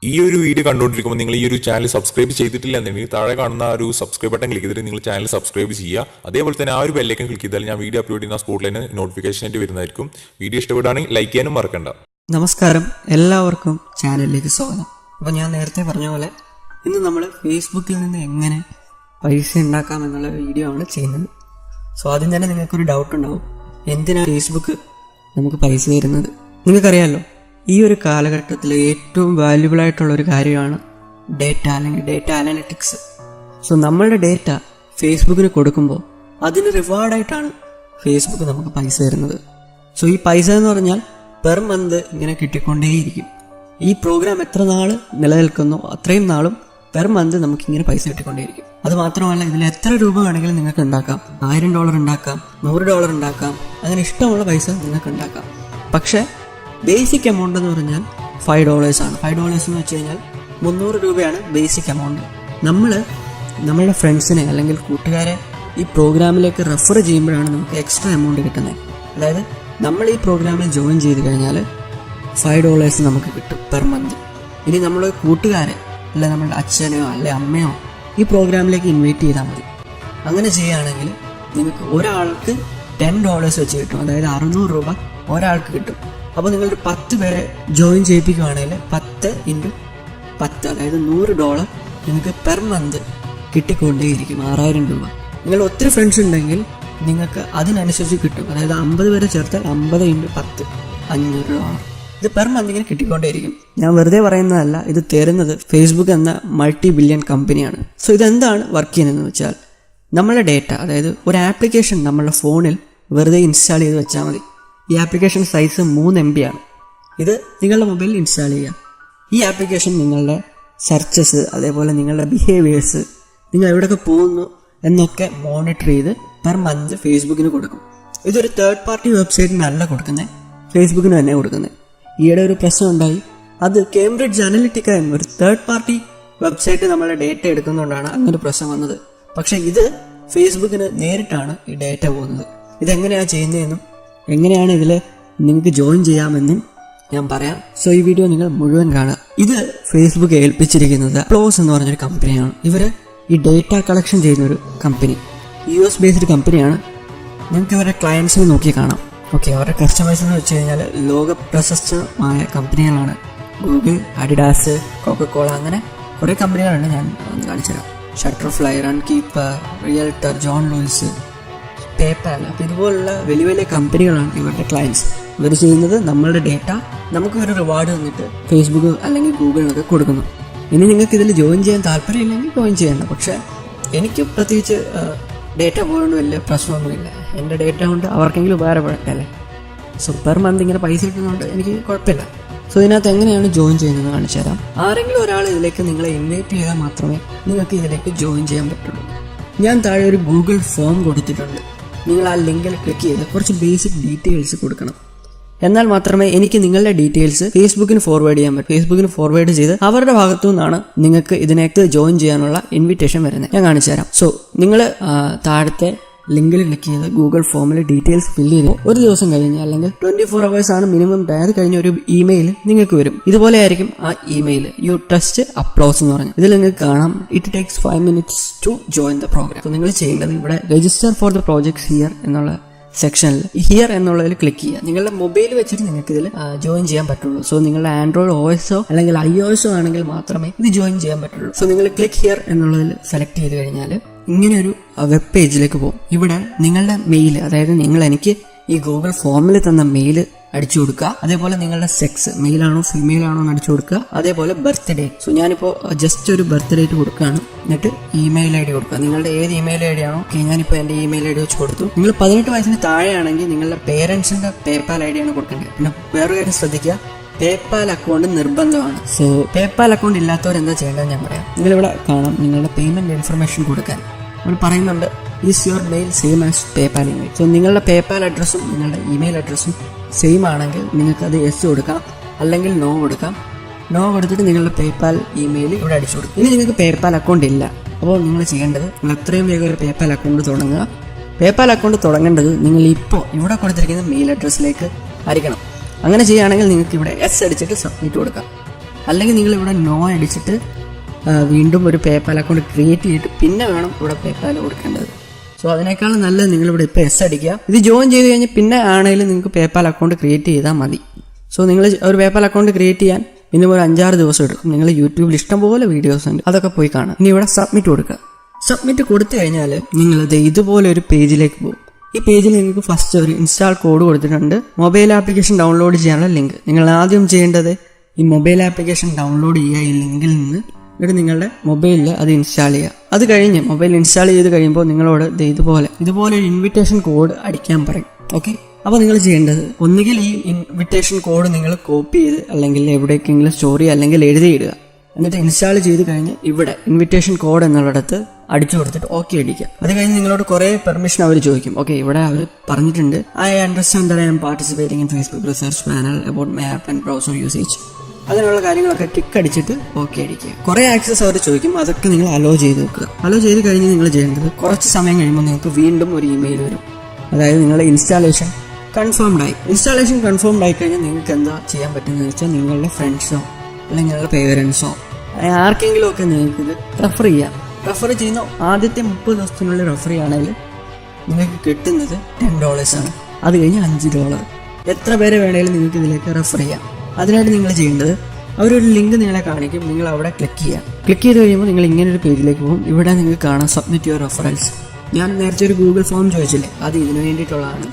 ഈ ഒരു വീഡിയോ കണ്ടുകൊണ്ടിരിക്കുമ്പോൾ നിങ്ങൾ ഈ ഒരു ചാനൽ സബ്സ്ക്രൈബ് ചെയ്തിട്ടില്ല എന്നുണ്ടെങ്കിൽ താഴെ കാണുന്ന ഒരു സബ്സ്ക്രൈബ് ബട്ടൺ ക്ലിക്ക് ചെയ്തിട്ട് നിങ്ങൾ ചാനൽ സബ്സ്ക്രൈബ് ചെയ്യുക. അതേപോലെ തന്നെ ആ ഒരു ബെല്ലൈക്കൺ ക്ലിക്ക് ചെയ്താൽ ഞാൻ വീഡിയോ അപ്ലോഡ് ചെയ്യുന്ന സ്പോട്ടിൽ തന്നെ നോട്ടിഫിക്കേഷൻ ആയിട്ട് വരുന്നതായിരിക്കും. വീഡിയോ ഇഷ്ടപ്പെടുകയാണെങ്കിൽ ലൈക്ക് ചെയ്യാനും മറക്കണ്ട. നമസ്കാരം, എല്ലാവർക്കും ചാനലിലേക്ക് സ്വാഗതം. അപ്പോൾ ഞാൻ നേരത്തെ പറഞ്ഞ പോലെ ഇന്ന് നമ്മൾ ഫേസ്ബുക്കിൽ നിന്ന് എങ്ങനെ പൈസ ഉണ്ടാക്കാം എന്നുള്ള വീഡിയോ ആണ് ചെയ്യുന്നത്. സോ ആദ്യം തന്നെ നിങ്ങൾക്കൊരു ഡൗട്ട് ഉണ്ടാവും, എന്തിനാണ് ഫേസ്ബുക്ക് നമുക്ക് പൈസ തരുന്നത്? നിങ്ങൾക്കറിയാമല്ലോ, ഈ ഒരു കാലഘട്ടത്തിൽ ഏറ്റവും വാല്യുബിൾ ആയിട്ടുള്ള ഒരു കാര്യമാണ് ഡേറ്റ അല്ലെങ്കിൽ ഡേറ്റ അനലിറ്റിക്സ്. സോ നമ്മളുടെ ഡേറ്റ ഫേസ്ബുക്കിന് കൊടുക്കുമ്പോൾ അതിന് റിവാർഡായിട്ടാണ് ഫേസ്ബുക്ക് നമുക്ക് പൈസ തരുന്നത്. സോ ഈ പൈസ എന്ന് പറഞ്ഞാൽ പെർ മന്ത് ഇങ്ങനെ കിട്ടിക്കൊണ്ടേയിരിക്കും. ഈ പ്രോഗ്രാം എത്ര നാൾ നിലനിൽക്കുന്നോ അത്രയും നാളും പെർ മന്ത് നമുക്കിങ്ങനെ പൈസ കിട്ടിക്കൊണ്ടേയിരിക്കും. അത് മാത്രമല്ല, ഇതിൽ എത്ര രൂപ വേണമെങ്കിലും നിങ്ങൾക്ക് ഉണ്ടാക്കാം. $1000 ഉണ്ടാക്കാം, $100 ഉണ്ടാക്കാം, അങ്ങനെ ഇഷ്ടമുള്ള പൈസ നിങ്ങൾക്ക് ഉണ്ടാക്കാം. പക്ഷേ ബേസിക് എമൗണ്ട് എന്ന് പറഞ്ഞാൽ $5 ആണ്. $5 എന്ന് വെച്ച് കഴിഞ്ഞാൽ 300 രൂപയാണ് ബേസിക് എമൗണ്ട്. നമ്മളുടെ ഫ്രണ്ട്സിനെ അല്ലെങ്കിൽ കൂട്ടുകാരെ ഈ പ്രോഗ്രാമിലേക്ക് റെഫർ ചെയ്യുമ്പോഴാണ് നമുക്ക് എക്സ്ട്രാ എമൗണ്ട് കിട്ടുന്നത്. അതായത് നമ്മൾ ഈ പ്രോഗ്രാമിൽ ജോയിൻ ചെയ്ത് കഴിഞ്ഞാൽ $5 നമുക്ക് കിട്ടും പെർ മന്ത്. ഇനി നമ്മുടെ കൂട്ടുകാരെ അല്ലെ നമ്മുടെ അച്ഛനെയോ അല്ലെ അമ്മയോ ഈ പ്രോഗ്രാമിലേക്ക് ഇൻവൈറ്റ് ചെയ്താൽ മതി. അങ്ങനെ ചെയ്യുകയാണെങ്കിൽ നിങ്ങൾക്ക് ഒരാൾക്ക് $10 വെച്ച് കിട്ടും. അതായത് 600 രൂപ ഒരാൾക്ക് കിട്ടും. അപ്പോൾ നിങ്ങളൊരു 10 പേരെ ജോയിൻ ചെയ്യിപ്പിക്കുകയാണെങ്കിൽ 10 × 10 അതായത് $100 നിങ്ങൾക്ക് പെർ മന്ത് കിട്ടിക്കൊണ്ടേയിരിക്കും, 6000 രൂപ. നിങ്ങൾ ഒത്തിരി ഫ്രണ്ട്സ് ഉണ്ടെങ്കിൽ നിങ്ങൾക്ക് അതിനനുസരിച്ച് കിട്ടും. അതായത് 50 പേരെ ചേർത്താൽ 50 × 10 $500. ഇത് പെർ മന്ത് ഇങ്ങനെ കിട്ടിക്കൊണ്ടേയിരിക്കും. ഞാൻ വെറുതെ പറയുന്നതല്ല, ഇത് തരുന്നത് ഫേസ്ബുക്ക് എന്ന $multi-billion കമ്പനിയാണ്. സോ ഇതെന്താണ് വർക്ക് ചെയ്യുന്നതെന്ന് വെച്ചാൽ, നമ്മളുടെ ഡേറ്റ, അതായത് ഒരു ആപ്ലിക്കേഷൻ നമ്മളുടെ ഫോണിൽ വെറുതെ ഇൻസ്റ്റാൾ ചെയ്ത് വെച്ചാൽ മതി. ഈ ആപ്ലിക്കേഷൻ സൈസ് 3 MB ആണ്. ഇത് നിങ്ങളുടെ മൊബൈലിൽ ഇൻസ്റ്റാൾ ചെയ്യുക. ഈ ആപ്ലിക്കേഷൻ നിങ്ങളുടെ സെർച്ചസ്, അതേപോലെ നിങ്ങളുടെ ബിഹേവിയേഴ്സ്, നിങ്ങൾ എവിടെയൊക്കെ പോകുന്നു എന്നൊക്കെ മോണിറ്റർ ചെയ്ത് പെർ മന്ത് ഫേസ്ബുക്കിന് കൊടുക്കും. ഇതൊരു തേർഡ് പാർട്ടി വെബ്സൈറ്റിനല്ല കൊടുക്കുന്നത്, ഫേസ്ബുക്കിന് തന്നെ കൊടുക്കുന്നത്. ഈയിടെ ഒരു പ്രശ്നം ഉണ്ടായി. അത് കേംബ്രിഡ്ജ് അനലിറ്റിക്ക എന്നൊരു തേർഡ് പാർട്ടി വെബ്സൈറ്റ് നമ്മളെ ഡേറ്റ എടുക്കുന്നതുകൊണ്ടാണ് അങ്ങനെ പ്രശ്നം വന്നത്. പക്ഷേ ഇത് ഫേസ്ബുക്കിന് നേരിട്ടാണ് ഈ ഡേറ്റ പോകുന്നത്. ഇതെങ്ങനെയാണ് ചെയ്യുന്നതെന്നും എങ്ങനെയാണ് ഇതിൽ നിങ്ങൾക്ക് ജോയിൻ ചെയ്യാമെന്നും ഞാൻ പറയാം. സോ ഈ വീഡിയോ നിങ്ങൾ മുഴുവൻ കാണുക. ഇത് ഫേസ്ബുക്ക് ഏൽപ്പിച്ചിരിക്കുന്നത് പ്ലോസ് എന്ന് പറഞ്ഞൊരു കമ്പനിയാണ്. ഇവർ ഈ ഡേറ്റ കളക്ഷൻ ചെയ്യുന്നൊരു കമ്പനി, US ബേസ്ഡ് കമ്പനിയാണ്. നിങ്ങൾക്ക് ഇവരുടെ ക്ലയൻസിനെ നോക്കി കാണാം. ഓക്കെ, അവരുടെ കസ്റ്റമേഴ്സ് എന്ന് വെച്ച് കഴിഞ്ഞാൽ ലോക പ്രശസ്തമായ കമ്പനികളാണ്. ഗൂഗിൾ, അഡിഡാസ്, കൊക്കക്കോള, അങ്ങനെ കുറേ കമ്പനികളുണ്ട്. ഞാൻ കാണിച്ചുതരാം. ഷട്ടർഫ്ലൈ, റൺകീപ്പർ, റിയൽട്ടർ, ജോൺ ലൂയിസ്, പേപ്പാൽ. അപ്പോൾ ഇതുപോലുള്ള വലിയ വലിയ കമ്പനികളാണ് ഇവരുടെ ക്ലയൻസ്. ഇവർ ചെയ്യുന്നത് നമ്മളുടെ ഡേറ്റ നമുക്ക് ഒരു റിവാർഡ് തന്നിട്ട് ഫേസ്ബുക്ക് അല്ലെങ്കിൽ ഗൂഗിളിനൊക്കെ കൊടുക്കുന്നു. ഇനി നിങ്ങൾക്ക് ഇതിൽ ജോയിൻ ചെയ്യാൻ താല്പര്യമില്ലെങ്കിൽ ജോയിൻ ചെയ്യണ്ട. പക്ഷേ എനിക്ക് പ്രത്യേകിച്ച് ഡേറ്റ പോയതുകൊണ്ട് വലിയ പ്രശ്നമൊന്നുമില്ല. എൻ്റെ ഡേറ്റ കൊണ്ട് അവർക്കെങ്കിലും ഉപകാരപ്പെടട്ടല്ലേ. സോ പെർ മന്ത് ഇങ്ങനെ പൈസ കിട്ടുന്നതുകൊണ്ട് എനിക്ക് കുഴപ്പമില്ല. സോ ഇതിനകത്ത് എങ്ങനെയാണ് ജോയിൻ ചെയ്യുന്നത് കാണിച്ചു തരാം. ആരെങ്കിലും ഒരാൾ ഇതിലേക്ക് നിങ്ങളെ ഇൻവൈറ്റ് ചെയ്താൽ മാത്രമേ നിങ്ങൾക്ക് ഇതിലേക്ക് ജോയിൻ ചെയ്യാൻ പറ്റുള്ളൂ. ഞാൻ താഴെ ഒരു ഗൂഗിൾ ഫോം കൊടുത്തിട്ടുണ്ട്. നിങ്ങൾ ആ ലിങ്കിൽ ക്ലിക്ക് ചെയ്ത് കുറച്ച് ബേസിക് ഡീറ്റെയിൽസ് കൊടുക്കണം. എന്നാൽ മാത്രമേ എനിക്ക് നിങ്ങളുടെ ഡീറ്റെയിൽസ് ഫേസ്ബുക്കിന് ഫോർവേഡ് ചെയ്യാൻ പറ്റും. ഫേസ്ബുക്കിന് ഫോർവേഡ് ചെയ്ത് അവരുടെ ഭാഗത്തു നിന്നാണ് നിങ്ങൾക്ക് ഇതിനകത്ത് ജോയിൻ ചെയ്യാനുള്ള ഇൻവിറ്റേഷൻ വരുന്നത്. ഞാൻ കാണിച്ചു തരാം. സോ നിങ്ങൾ താഴത്തെ ലിങ്കിൽ ക്ലിക്ക് ചെയ്ത് ഗൂഗിൾ ഫോമിൽ ഡീറ്റെയിൽസ് ഫില്ല് ചെയ്ത് ഒരു ദിവസം കഴിഞ്ഞ് അല്ലെങ്കിൽ 24 hours ആണ് മിനിമം. അത് കഴിഞ്ഞ ഒരു ഇമെയിൽ നിങ്ങൾക്ക് വരും. ഇതുപോലെ ആയിരിക്കും ആ ഇമെയിൽ, യു ടെസ്റ്റ് അപ്ലോസ് എന്ന് പറഞ്ഞു. ഇതിൽ നിങ്ങൾക്ക് കാണാം, it takes 5 minutes to join the programme. നിങ്ങൾ ചെയ്യേണ്ടത് ഇവിടെ register for the projects here എന്നുള്ള സെക്ഷനിൽ ഹിയർ എന്നുള്ളതിൽ ക്ലിക്ക് ചെയ്യുക. നിങ്ങളുടെ മൊബൈൽ വെച്ചിട്ട് നിങ്ങൾക്ക് ഇതിൽ ജോയിൻ ചെയ്യാൻ പറ്റുള്ളൂ. സോ നിങ്ങളുടെ ആൻഡ്രോയിഡ് OSO അല്ലെങ്കിൽ iOS ആണെങ്കിൽ മാത്രമേ ഇത് ജോയിൻ ചെയ്യാൻ പറ്റുള്ളൂ. സോ നിങ്ങൾ ക്ലിക്ക് ഹിയർ എന്നുള്ളതിൽ സെലക്ട് ചെയ്ത് കഴിഞ്ഞാൽ ഇങ്ങനെ ഒരു വെബ് പേജിലേക്ക് പോകും. ഇവിടെ നിങ്ങളുടെ മെയിൽ, അതായത് നിങ്ങൾ എനിക്ക് ഈ ഗൂഗിൾ ഫോമിൽ തന്ന മെയിൽ അടിച്ചു കൊടുക്കുക. അതേപോലെ നിങ്ങളുടെ സെക്സ്, മെയിലാണോ ഫീമെയിൽ ആണോ എന്ന് അടിച്ചു കൊടുക്കുക. അതേപോലെ ബർത്ത് ഡേറ്റ്. സോ ഞാനിപ്പോൾ ജസ്റ്റ് ഒരു ബർത്ത് ഡേറ്റ് കൊടുക്കുകയാണ്. എന്നിട്ട് ഇമെയിൽ ID കൊടുക്കുക. നിങ്ങളുടെ ഏത് ഇമെയിൽ ID ആണോ. ഞാനിപ്പോൾ എൻ്റെ ഇമെയിൽ ID വെച്ച് കൊടുത്തു. നിങ്ങൾ 18 വയസ്സിന് താഴെയാണെങ്കിൽ നിങ്ങളുടെ പേരൻസിൻ്റെ പേപ്പാൽ ID ആണ് കൊടുക്കേണ്ടത്. പിന്നെ വേറൊരു കാര്യം ശ്രദ്ധിക്കുക, പേപ്പാൽ അക്കൗണ്ട് നിർബന്ധമാണ്. സോ പേപ്പാൽ അക്കൗണ്ട് ഇല്ലാത്തവർ എന്താ ചെയ്യേണ്ടത് ഞാൻ പറയാം. നിങ്ങളിവിടെ കാണാം, നിങ്ങളുടെ പേയ്മെന്റ് ഇൻഫർമേഷൻ കൊടുക്കാൻ നമ്മൾ പറയുന്നുണ്ട്, is your mail same as PayPal email. So നിങ്ങളുടെ പേപ്പാൽ അഡ്രസ്സും നിങ്ങളുടെ ഇമെയിൽ അഡ്രസ്സും സെയിം ആണെങ്കിൽ നിങ്ങൾക്ക് അത് യെസ് കൊടുക്കാം, അല്ലെങ്കിൽ നോ കൊടുക്കാം. നോ കൊടുത്തിട്ട് നിങ്ങളുടെ പേപ്പാൽ ഇമെയിൽ ഇവിടെ അടിച്ചു കൊടുക്കും. ഇനി നിങ്ങൾക്ക് പേപ്പാൽ അക്കൗണ്ട് ഇല്ല, അപ്പോൾ നിങ്ങൾ ചെയ്യേണ്ടത്, നിങ്ങൾ എത്രയും വേഗം ഒരു പേപ്പാൽ അക്കൗണ്ട് തുടങ്ങുക. പേപ്പാൽ അക്കൗണ്ട് തുടങ്ങേണ്ടത് നിങ്ങൾ ഇപ്പോൾ ഇവിടെ കൊടുത്തിരിക്കുന്ന മെയിൽ അഡ്രസ്സിലേക്ക് ആയിരിക്കണം. അങ്ങനെ ചെയ്യുകയാണെങ്കിൽ നിങ്ങൾക്ക് ഇവിടെ എസ് അടിച്ചിട്ട് സബ്മിറ്റ് കൊടുക്കാം. അല്ലെങ്കിൽ നിങ്ങൾ ഇവിടെ നോ അടിച്ചിട്ട് വീണ്ടും ഒരു പേപ്പാൽ അക്കൗണ്ട് ക്രിയേറ്റ് ചെയ്തിട്ട് പിന്നെ വേണം ഇവിടെ പേപ്പാൽ കൊടുക്കേണ്ടത്. സോ അതിനേക്കാളും നല്ലത് നിങ്ങളിവിടെ ഇപ്പോൾ എസ് അടിക്കുക. ഇത് ജോയിൻ ചെയ്ത് കഴിഞ്ഞ് പിന്നെ ആണെങ്കിലും നിങ്ങൾക്ക് പേപ്പാൽ അക്കൗണ്ട് ക്രിയേറ്റ് ചെയ്താൽ മതി. സോ നിങ്ങൾ ഒരു പേപ്പാൽ അക്കൗണ്ട് ക്രിയേറ്റ് ചെയ്യാൻ ഇനി ഒരു 5-6 ദിവസം എടുക്കും. നിങ്ങൾ യൂട്യൂബിൽ ഇഷ്ടംപോലെ വീഡിയോസ് ഉണ്ട്, അതൊക്കെ പോയി കാണാം. ഇനി ഇവിടെ സബ്മിറ്റ് കൊടുക്കുക. സബ്മിറ്റ് കൊടുത്തു കഴിഞ്ഞാൽ നിങ്ങളത് ഇതുപോലെ ഒരു പേജിലേക്ക് പോകും. ഈ പേജിൽ നിങ്ങൾക്ക് ഫസ്റ്റ് ഒരു ഇൻസ്റ്റാൾ കോഡ് കൊടുത്തിട്ടുണ്ട്. മൊബൈൽ ആപ്ലിക്കേഷൻ ഡൗൺലോഡ് ചെയ്യാനുള്ള ലിങ്ക്. നിങ്ങൾ ആദ്യം ചെയ്യേണ്ടത് ഈ മൊബൈൽ ആപ്ലിക്കേഷൻ ഡൗൺലോഡ് ചെയ്യുക. ഈ ലിങ്കിൽ നിന്ന് എന്നിട്ട് നിങ്ങളുടെ മൊബൈലിൽ അത് ഇൻസ്റ്റാൾ ചെയ്യുക. അത് കഴിഞ്ഞ് മൊബൈൽ ഇൻസ്റ്റാൾ ചെയ്ത് കഴിയുമ്പോൾ നിങ്ങളോട് ഇതുപോലെ ഒരു ഇൻവിറ്റേഷൻ കോഡ് അടിക്കാൻ പറയും. ഓക്കെ, അപ്പോൾ നിങ്ങൾ ചെയ്യേണ്ടത് ഒന്നുകിൽ ഈ ഇൻവിറ്റേഷൻ കോഡ് നിങ്ങൾ കോപ്പി ചെയ്ത് അല്ലെങ്കിൽ എവിടേക്കെങ്കിലും സ്റ്റോർ ചെയ്യുക, അല്ലെങ്കിൽ എഴുതിയിടുക. എന്നിട്ട് ഇൻസ്റ്റാൾ ചെയ്ത് കഴിഞ്ഞ് ഇവിടെ ഇൻവിറ്റേഷൻ കോഡ് എന്നുള്ളിടത്ത് അടിച്ചു കൊടുത്തിട്ട് ഓക്കെ അടിക്കുക. അത് കഴിഞ്ഞ് നിങ്ങളോട് കുറേ പെർമിഷൻ അവർ ചോദിക്കും. ഓക്കെ, ഇവിടെ അവർ പറഞ്ഞിട്ടുണ്ട് I understand that I am participating in Facebook research panel about my app and browser usage. അതിനുള്ള കാര്യങ്ങളൊക്കെ ടിക്ക് അടിച്ചിട്ട് ഓക്കെ അടിക്കുക. കുറേ ആക്സസ് അവർ ചോദിക്കും, അതൊക്കെ നിങ്ങൾ അലോ ചെയ്ത് വെക്കുക. അലോ ചെയ്ത് കഴിഞ്ഞ് നിങ്ങൾ ചെയ്യേണ്ടത് കുറച്ച് സമയം കഴിയുമ്പോൾ നിങ്ങൾക്ക് വീണ്ടും ഒരു ഇമെയിൽ വരും. അതായത് നിങ്ങളുടെ ഇൻസ്റ്റാളേഷൻ കൺഫേംഡ് ആയി. ഇൻസ്റ്റാളേഷൻ കൺഫേംഡ് ആയി കഴിഞ്ഞാൽ നിങ്ങൾക്ക് എന്താ ചെയ്യാൻ പറ്റുമെന്ന് വെച്ചാൽ നിങ്ങളുടെ ഫ്രണ്ട്സോ അല്ലെങ്കിൽ നിങ്ങളുടെ പേരൻസോ ആർക്കെങ്കിലും ഒക്കെ നിങ്ങൾക്കിത് റെഫർ ചെയ്യാം. റെഫർ ചെയ്യുന്ന ആദ്യത്തെ 30 ദിവസത്തിനുള്ളിൽ റെഫർ ചെയ്യുകയാണെങ്കിൽ നിങ്ങൾക്ക് കിട്ടുന്നത് $10 ആണ്. അത് കഴിഞ്ഞ് $5. എത്ര പേരെ വേണമെങ്കിലും നിങ്ങൾക്ക് ഇതിലേക്ക് റെഫർ ചെയ്യാം. അതിനായിട്ട് നിങ്ങൾ ചെയ്യേണ്ടത് അവരൊരു ലിങ്ക് നിങ്ങളെ കാണിക്കും, നിങ്ങൾ അവിടെ ക്ലിക്ക് ചെയ്യാം. ക്ലിക്ക് ചെയ്ത് കഴിയുമ്പോൾ നിങ്ങൾ ഇങ്ങനൊരു പേജിലേക്ക് പോകും. ഇവിടെ നിങ്ങൾക്ക് കാണാം സബ്മിറ്റ് യുവർ റെഫറൻസ്. ഞാൻ നേരത്തെ ഒരു ഗൂഗിൾ ഫോം ചോദിച്ചില്ലേ, അത് ഇതിനു വേണ്ടിയിട്ടുള്ളതാണ്.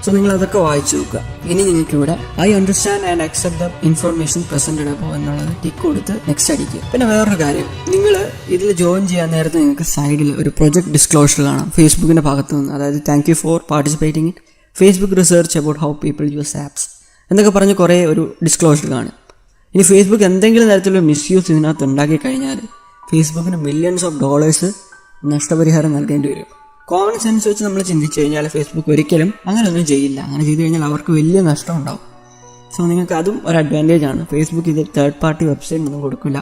സോ നിങ്ങൾ അതൊക്കെ വായിച്ചു നോക്കുക. ഇനി നിങ്ങൾക്ക് ഇവിടെ I understand and accept the information presented above എന്നുള്ളത് ടിക്ക് കൊടുത്ത് നെക്സ്റ്റ് അടിക്കുക. പിന്നെ വേറൊരു കാര്യം, നിങ്ങൾ ഇതിൽ ജോയിൻ ചെയ്യാൻ നേരത്തെ നിങ്ങൾക്ക് സൈഡിൽ ഒരു പ്രൊജക്ട് ഡിസ്ക്ലോഷർ കാണാം ഫേസ്ബുക്കിന്റെ ഭാഗത്തു നിന്ന്. അതായത് thank you for participating in Facebook research about how people use apps എന്നൊക്കെ പറഞ്ഞ് കുറേ ഒരു ഡിസ്ക്ലോഷർ കാണും. ഇനി ഫേസ്ബുക്ക് എന്തെങ്കിലും തരത്തിലുള്ള മിസ്യൂസ് ഇതിനകത്ത് ഉണ്ടാക്കി കഴിഞ്ഞാൽ ഫേസ്ബുക്കിന് $millions നഷ്ടപരിഹാരം നൽകേണ്ടി വരും. കോമൺ സെൻസ് വെച്ച് നമ്മൾ ചിന്തിച്ചു കഴിഞ്ഞാൽ ഫേസ്ബുക്ക് ഒരിക്കലും അങ്ങനെയൊന്നും ചെയ്യില്ല. അങ്ങനെ ചെയ്തു കഴിഞ്ഞാൽ അവർക്ക് വലിയ നഷ്ടം ഉണ്ടാവും. സോ നിങ്ങൾക്ക് അതും ഒരു അഡ്വാൻറ്റേജ് ആണ്. ഫേസ്ബുക്ക് ഇത് തേർഡ് പാർട്ടി വെബ്സൈറ്റ് ഒന്നും കൊടുക്കില്ല.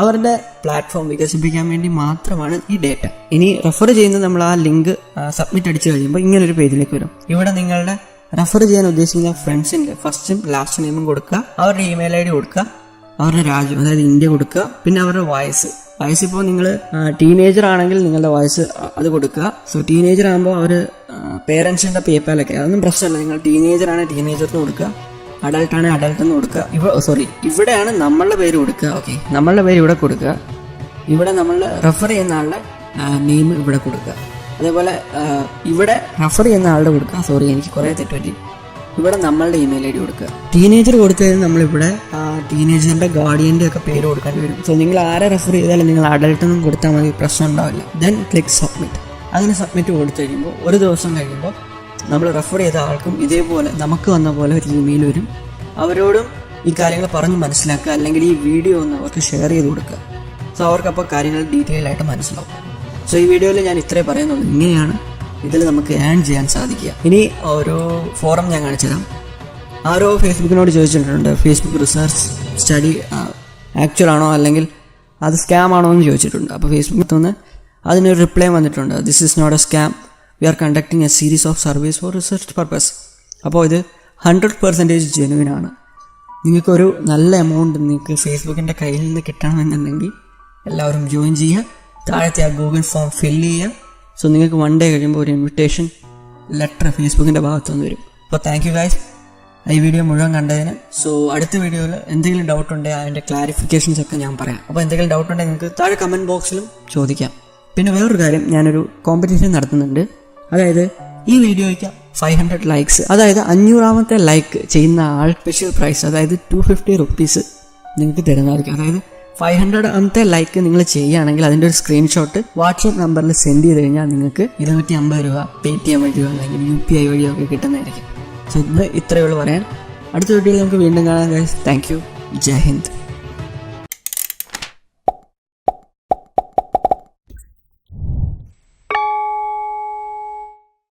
അവരുടെ പ്ലാറ്റ്ഫോം വികസിപ്പിക്കാൻ വേണ്ടി മാത്രമാണ് ഈ ഡേറ്റ. ഇനി റെഫർ ചെയ്യുന്നത് നമ്മൾ ആ ലിങ്ക് സബ്മിറ്റ് അടിച്ചു കഴിയുമ്പോൾ ഇങ്ങനൊരു പേജിലേക്ക് വരും. ഇവിടെ നിങ്ങളുടെ റെഫർ ചെയ്യാൻ ഉദ്ദേശിക്കുന്ന ഫ്രണ്ട്സിൻ്റെ ഫസ്റ്റും ലാസ്റ്റ് നെയിമും കൊടുക്കുക, അവരുടെ ഇമെയിൽ ID കൊടുക്കുക, അവരുടെ രാജ്യം അതായത് ഇന്ത്യ കൊടുക്കുക, പിന്നെ അവരുടെ വയസ്സ് ഇപ്പോൾ നിങ്ങൾ ടീനേജർ ആണെങ്കിൽ നിങ്ങളുടെ വയസ്സ് അത് കൊടുക്കുക. സോ ടീനേജർ ആകുമ്പോൾ അവർ പേരൻസിൻ്റെ പേപ്പാലൊക്കെ അതൊന്നും പ്രശ്നമല്ല. നിങ്ങൾ ടീനേജർ ആണെങ്കിൽ ടീനേജറിന് കൊടുക്കുക, അഡൾട്ട് ആണെങ്കിൽ അഡൾട്ട് എന്ന് കൊടുക്കുക. ഇവിടെയാണ് നമ്മളുടെ പേര് കൊടുക്കുക. ഓക്കെ, നമ്മളുടെ പേര് ഇവിടെ കൊടുക്കുക. ഇവിടെ നമ്മൾ റെഫർ ചെയ്യുന്ന ആളുടെ നെയിം ഇവിടെ കൊടുക്കുക. അതേപോലെ ഇവിടെ റെഫർ ചെയ്യുന്ന ആളുടെ കൊടുക്കുക. എനിക്ക് കുറേ തെറ്റുപറ്റി. ഇവിടെ നമ്മളുടെ ഇമെയിൽ ID കൊടുക്കുക. ടീനേജർ കൊടുത്തത് നമ്മളിവിടെ ടീനേജറിന്റെ ഗാർഡിയന്റെ ഒക്കെ പേര് കൊടുക്കേണ്ടി വരും. സോ നിങ്ങൾ ആരെ റെഫർ ചെയ്താലും നിങ്ങൾ അഡൾട്ടൊന്നും കൊടുത്താൽ മതി, പ്രശ്നം ഉണ്ടാവില്ല. Then click submit. അങ്ങനെ സബ്മിറ്റ് കൊടുത്തു കഴിയുമ്പോൾ ഒരു ദിവസം കഴിയുമ്പോൾ നമ്മൾ റെഫർ ചെയ്ത ആൾക്കും ഇതേപോലെ നമുക്ക് വന്ന പോലെ ഒരു ഇമെയിൽ വരും. അവരോടും ഈ കാര്യങ്ങൾ പറഞ്ഞ് മനസ്സിലാക്കുക, അല്ലെങ്കിൽ ഈ വീഡിയോ ഒന്ന് അവർക്ക് ഷെയർ ചെയ്ത് കൊടുക്കുക. സോ അവർക്കപ്പോൾ കാര്യങ്ങൾ ഡീറ്റെയിൽ ആയിട്ട് മനസ്സിലാവും. സോ ഈ വീഡിയോയിൽ ഞാൻ ഇത്രേ പറയുന്നുള്ളൂ. ഇങ്ങനെയാണ് ഇതിൽ നമുക്ക് ഏൺ ചെയ്യാൻ സാധിക്കുക. ഇനി ഓരോ ഫോറം ഞാൻ കാണിച്ചു തരാം. ആരോ ഫേസ്ബുക്കിനോട് ചോദിച്ചിട്ടുണ്ട് ഫേസ്ബുക്ക് റിസർച്ച് സ്റ്റഡി ആക്ച്വൽ ആണോ അല്ലെങ്കിൽ അത് സ്കാം ആണോ എന്ന് ചോദിച്ചിട്ടുണ്ട്. അപ്പോൾ ഫേസ്ബുക്കിൽ നിന്ന് അതിനൊരു റിപ്ലൈ വന്നിട്ടുണ്ട്, this is not a scam, we are conducting a series of service for research purpose. അപ്പോൾ ഇത് 100% ജെനുവിൻ ആണ്. നിങ്ങൾക്കൊരു നല്ല എമൗണ്ട് നിങ്ങൾക്ക് ഫേസ്ബുക്കിൻ്റെ കയ്യിൽ നിന്ന് കിട്ടണമെന്നുണ്ടെങ്കിൽ എല്ലാവരും ജോയിൻ ചെയ്യുക. താഴത്തെ ആ ഗൂഗിൾ ഫോം ഫില്ല് ചെയ്യുക. സോ നിങ്ങൾക്ക് 1 day കഴിയുമ്പോൾ ഒരു ഇൻവിറ്റേഷൻ ലെറ്റർ ഫേസ്ബുക്കിൻ്റെ ഭാഗത്തുനിന്ന് വരും. അപ്പോൾ താങ്ക് യു ഗൈസ് ഈ വീഡിയോ മുഴുവൻ കണ്ടതിന്. സോ അടുത്ത വീഡിയോയിൽ എന്തെങ്കിലും ഡൗട്ട് ഉണ്ടെങ്കിൽ അതിൻ്റെ ക്ലാരിഫിക്കേഷൻസ് ഒക്കെ ഞാൻ പറയാം. അപ്പോൾ എന്തെങ്കിലും ഡൗട്ട് ഉണ്ടെങ്കിൽ നിങ്ങൾക്ക് താഴെ കമൻറ്റ് ബോക്സിലും ചോദിക്കാം. പിന്നെ വേറൊരു കാര്യം, ഞാനൊരു കോമ്പറ്റീഷൻ നടത്തുന്നുണ്ട്. അതായത് ഈ വീഡിയോയ്ക്ക് 500 likes, അതായത് 500ാമത്തെ ലൈക്ക് ചെയ്യുന്ന ആൾ സ്പെഷ്യൽ പ്രൈസ്, അതായത് 250 rupees നിങ്ങൾക്ക് തരുന്നതായിരിക്കും. അതായത് 500ാമത്തെ ലൈക്ക് നിങ്ങൾ ചെയ്യുകയാണെങ്കിൽ അതിൻ്റെ ഒരു സ്ക്രീൻഷോട്ട് വാട്സാപ്പ് നമ്പറിൽ സെൻഡ് ചെയ്ത് കഴിഞ്ഞാൽ നിങ്ങൾക്ക് 250 രൂപ Paytm വഴിയോ അല്ലെങ്കിൽ UPI വഴിയോ ഒക്കെ കിട്ടുന്നതായിരിക്കും. സോ ഇത്രയേ ഉള്ളൂ പറയാൻ. അടുത്ത വീഡിയോയിൽ നമുക്ക് വീണ്ടും കാണാം ഗൈസ്. Thank you. ജയ് ഹിന്ദ്.